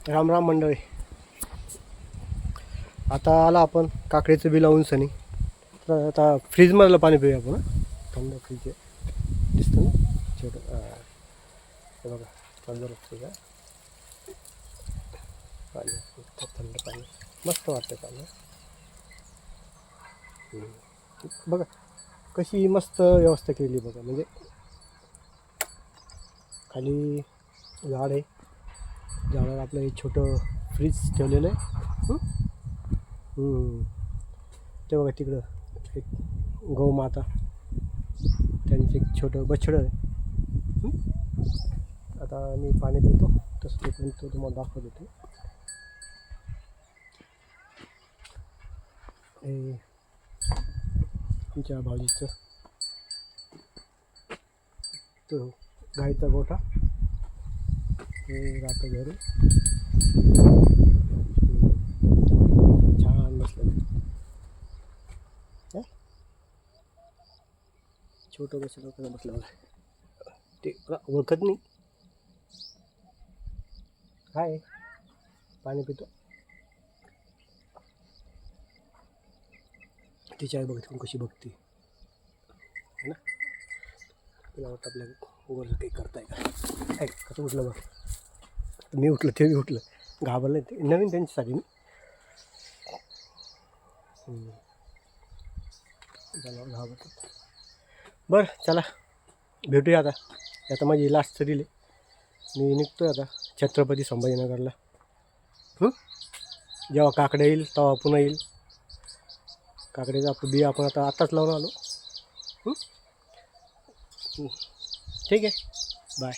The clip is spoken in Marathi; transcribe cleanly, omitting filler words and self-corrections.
राम राम मंडळी. आता आला आपण काकडीचं बी लावून सनी. तर आता फ्रीजमधलं पाणी पिऊया आपण. थंड फ्रीज दिसतं ना छोटं. हे बघा थंड फ्रीज आहे पाणी. थंड पाणी मस्त वाटतं पाणी. बघा कशी मस्त व्यवस्था केली बघा. म्हणजे खाली झाड आहे, झाडावर आपलं हे छोटं फ्रीज ठेवलेलं आहे. ते बघा तिकडं एक गौमाता, त्यांचं एक छोटं बछडं आहे. आता मी पाणी देतो तसं पण तो तुम्हाला दाखवत होते. हे आमच्या भाऊजीचं तो गाईचा गोठा, हे राहतं घरी. छान बसलं छोटं बसलं कसं बसलं बघा. ते ओळखत नाही काय पाणी पितो. तिची आई बघते कशी बघते है ना. तिला वाटतं आपल्याला वर काही करताय का. ऐक कसं उठलं बघ. मी उठलं ते बी उठलं, घाबरलं. ते नवीन त्यांच्यासाठी मी घाबरतात. बरं चला भेटूया आता. आता माझी लास्ट दिली, मी निघतोय आता छत्रपती संभाजीनगरला. जेव्हा काकडे येईल तेव्हा पुन्हा येईल. काकड्याचा बी आपण आताच लावून आलो. ठीक आहे, बाय.